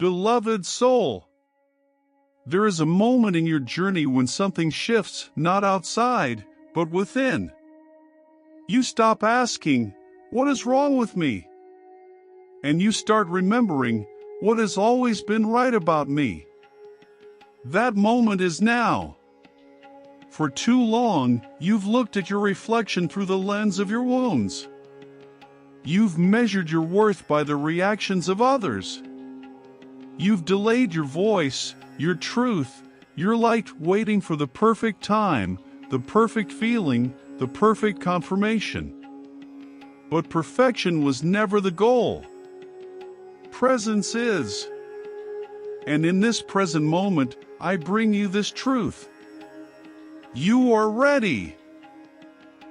Beloved soul, there is a moment in your journey when something shifts, not outside, but within. You stop asking, "What is wrong with me?" And you start remembering, "What has always been right about me?" That moment is now. For too long, you've looked at your reflection through the lens of your wounds. You've measured your worth by the reactions of others. You've delayed your voice, your truth, your light, waiting for the perfect time, the perfect feeling, the perfect confirmation. But perfection was never the goal. Presence is. And in this present moment, I bring you this truth. You are ready.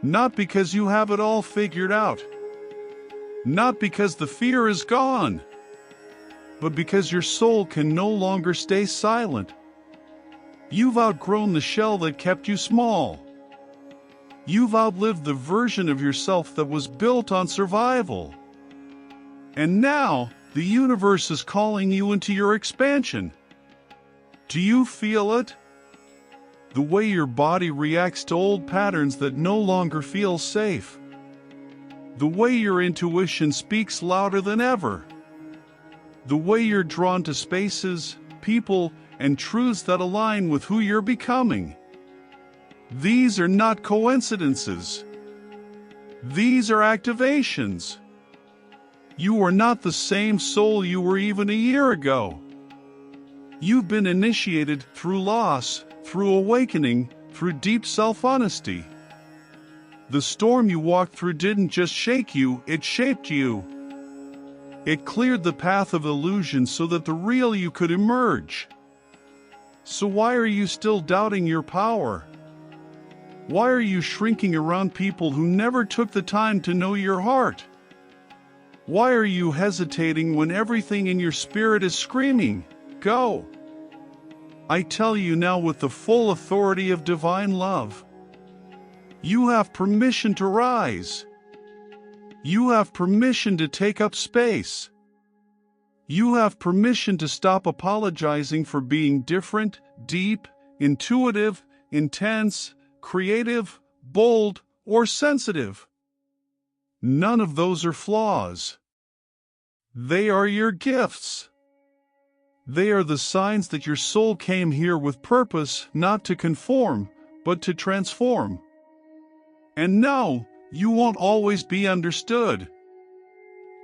Not because you have it all figured out. Not because the fear is gone. But because your soul can no longer stay silent. You've outgrown the shell that kept you small. You've outlived the version of yourself that was built on survival. And now, the universe is calling you into your expansion. Do you feel it? The way your body reacts to old patterns that no longer feel safe. The way your intuition speaks louder than ever. The way you're drawn to spaces, people, and truths that align with who you're becoming. These are not coincidences. These are activations. You are not the same soul you were even a year ago. You've been initiated through loss, through awakening, through deep self-honesty. The storm you walked through didn't just shake you, it shaped you. It cleared the path of illusion so that the real you could emerge. So why are you still doubting your power? Why are you shrinking around people who never took the time to know your heart? Why are you hesitating when everything in your spirit is screaming, "Go"? I tell you now with the full authority of divine love. You have permission to rise. You have permission to take up space. You have permission to stop apologizing for being different, deep, intuitive, intense, creative, bold, or sensitive. None of those are flaws. They are your gifts. They are the signs that your soul came here with purpose, not to conform, but to transform. And no, you won't always be understood.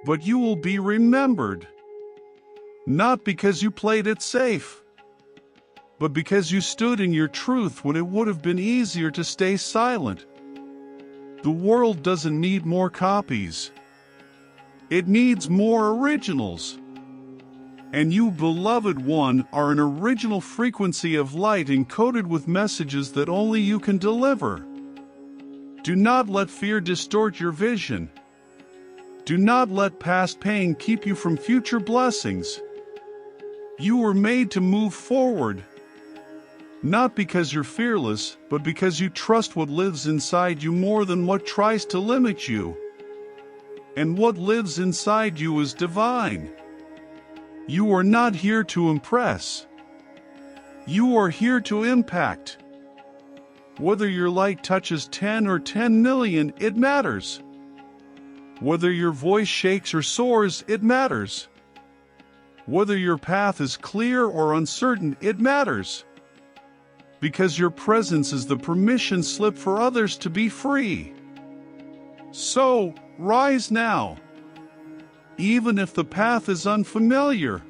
But you will be remembered. Not because you played it safe, but because you stood in your truth when it would have been easier to stay silent. The world doesn't need more copies. It needs more originals. And you, beloved one, are an original frequency of light encoded with messages that only you can deliver. Do not let fear distort your vision. Do not let past pain keep you from future blessings. You were made to move forward. Not because you're fearless, but because you trust what lives inside you more than what tries to limit you. And what lives inside you is divine. You are not here to impress. You are here to impact. Whether your light touches 10 or 10 million, it matters. Whether your voice shakes or soars, it matters. Whether your path is clear or uncertain, it matters. Because your presence is the permission slip for others to be free. So, rise now. Even if the path is unfamiliar.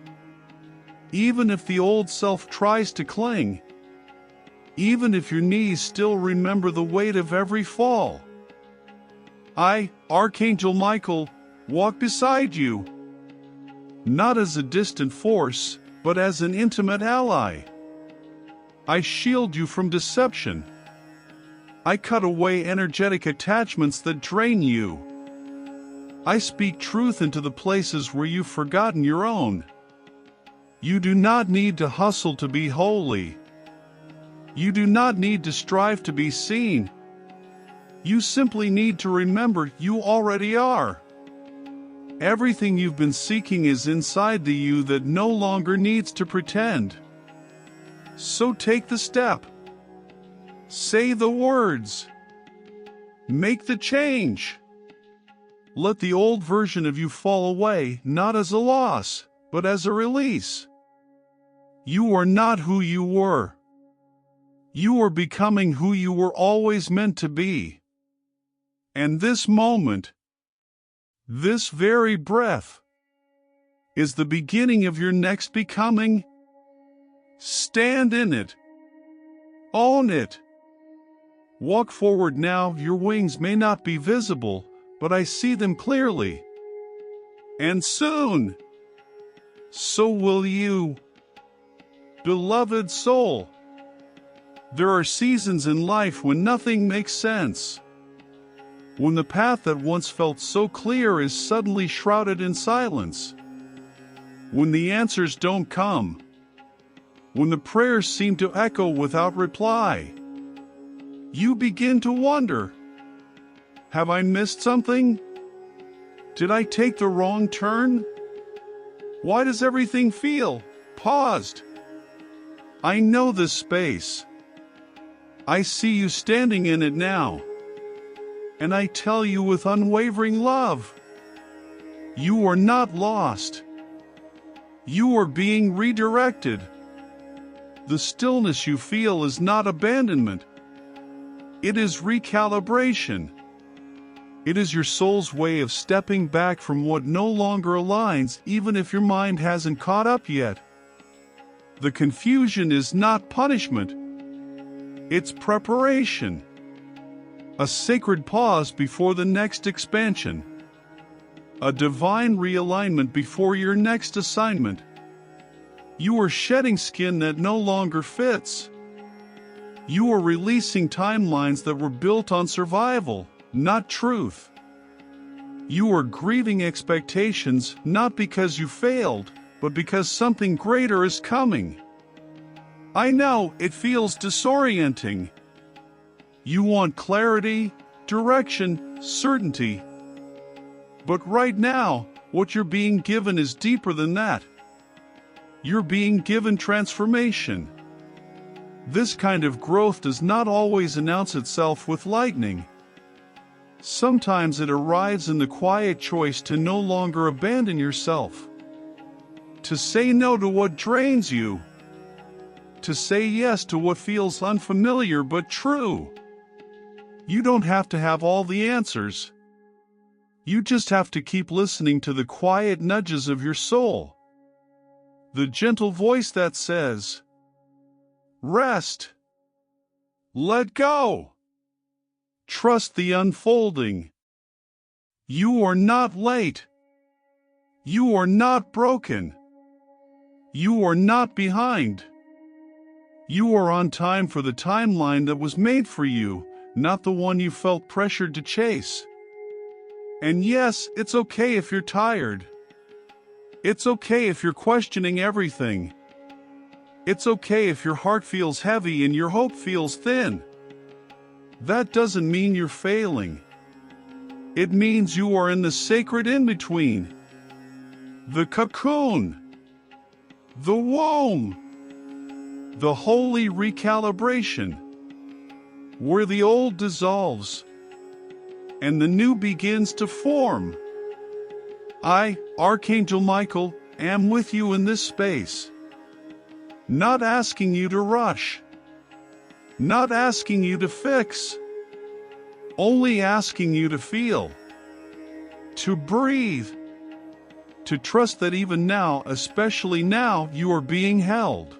Even if the old self tries to cling. Even if your knees still remember the weight of every fall. I, Archangel Michael, walk beside you. Not as a distant force, but as an intimate ally. I shield you from deception. I cut away energetic attachments that drain you. I speak truth into the places where you've forgotten your own. You do not need to hustle to be holy. You do not need to strive to be seen. You simply need to remember you already are. Everything you've been seeking is inside the you that no longer needs to pretend. So take the step. Say the words. Make the change. Let the old version of you fall away, not as a loss, but as a release. You are not who you were. You are becoming who you were always meant to be. And this moment, this very breath, is the beginning of your next becoming. Stand in it. Own it. Walk forward now. Your wings may not be visible, but I see them clearly. And soon, so will you. Beloved soul, there are seasons in life when nothing makes sense. When the path that once felt so clear is suddenly shrouded in silence. When the answers don't come. When the prayers seem to echo without reply. You begin to wonder, have I missed something? Did I take the wrong turn? Why does everything feel paused? I know this space. I see you standing in it now. And I tell you with unwavering love, you are not lost. You are being redirected. The stillness you feel is not abandonment. It is recalibration. It is your soul's way of stepping back from what no longer aligns, even if your mind hasn't caught up yet. The confusion is not punishment. It's preparation. A sacred pause before the next expansion. A divine realignment before your next assignment. You are shedding skin that no longer fits. You are releasing timelines that were built on survival, not truth. You are grieving expectations not because you failed, but because something greater is coming. I know it feels disorienting. You want clarity, direction, certainty. But right now, what you're being given is deeper than that. You're being given transformation. This kind of growth does not always announce itself with lightning. Sometimes it arrives in the quiet choice to no longer abandon yourself. To say no to what drains you. To say yes to what feels unfamiliar but true. You don't have to have all the answers. You just have to keep listening to the quiet nudges of your soul. The gentle voice that says, rest. Let go. Trust the unfolding. You are not late. You are not broken. You are not behind. You are on time for the timeline that was made for you, not the one you felt pressured to chase. And yes, it's okay if you're tired. It's okay if you're questioning everything. It's okay if your heart feels heavy and your hope feels thin. That doesn't mean you're failing. It means you are in the sacred in-between. The cocoon. The womb. The holy recalibration. Where the old dissolves and the new begins to form. I, Archangel Michael, am with you in this space. Not asking you to rush. Not asking you to fix. Only asking you to feel. To breathe. To trust that even now, especially now, you are being held.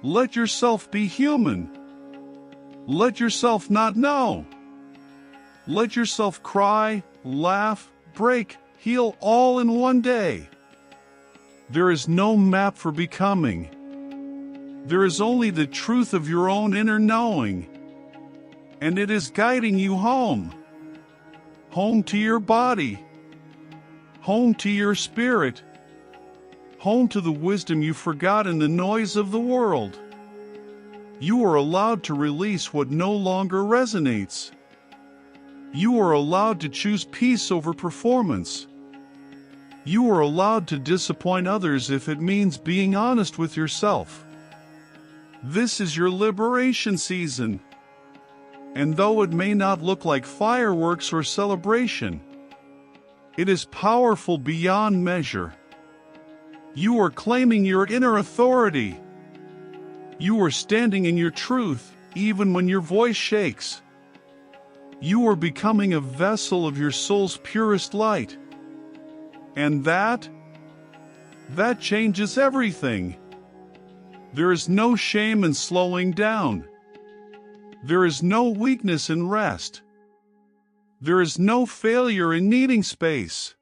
Let yourself be human. Let yourself not know. Let yourself cry, laugh, break, heal all in one day. There is no map for becoming. There is only the truth of your own inner knowing. And it is guiding you home. Home to your body. Home to your spirit. Home to the wisdom you forgot in the noise of the world. You are allowed to release what no longer resonates. You are allowed to choose peace over performance. You are allowed to disappoint others if it means being honest with yourself. This is your liberation season. And though it may not look like fireworks or celebration, it is powerful beyond measure. You are claiming your inner authority. You are standing in your truth, even when your voice shakes. You are becoming a vessel of your soul's purest light. And that changes everything. There is no shame in slowing down. There is no weakness in rest. There is no failure in needing space.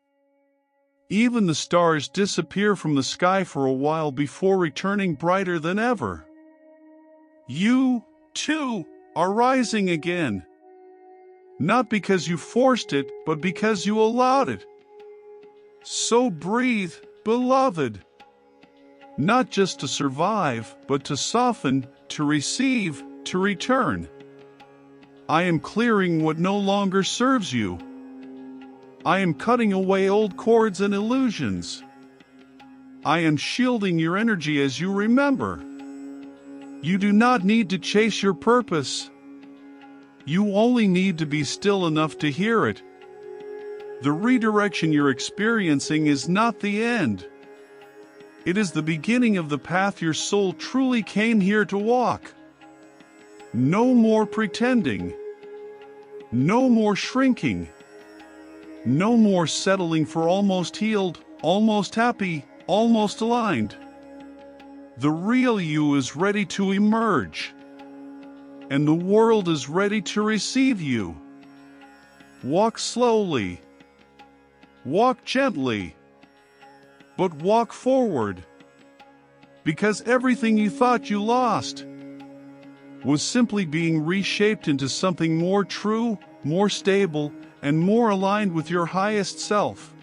Even the stars disappear from the sky for a while before returning brighter than ever. You, too, are rising again. Not because you forced it, but because you allowed it. So breathe, beloved. Not just to survive, but to soften, to receive, to return. I am clearing what no longer serves you. I am cutting away old cords and illusions. I am shielding your energy as you remember. You do not need to chase your purpose. You only need to be still enough to hear it. The redirection you're experiencing is not the end. It is the beginning of the path your soul truly came here to walk. No more pretending. No more shrinking. No more settling for almost healed, almost happy, almost aligned. The real you is ready to emerge. And the world is ready to receive you. Walk slowly. Walk gently. But walk forward. Because everything you thought you lost was simply being reshaped into something more true, more stable, and more aligned with your highest self.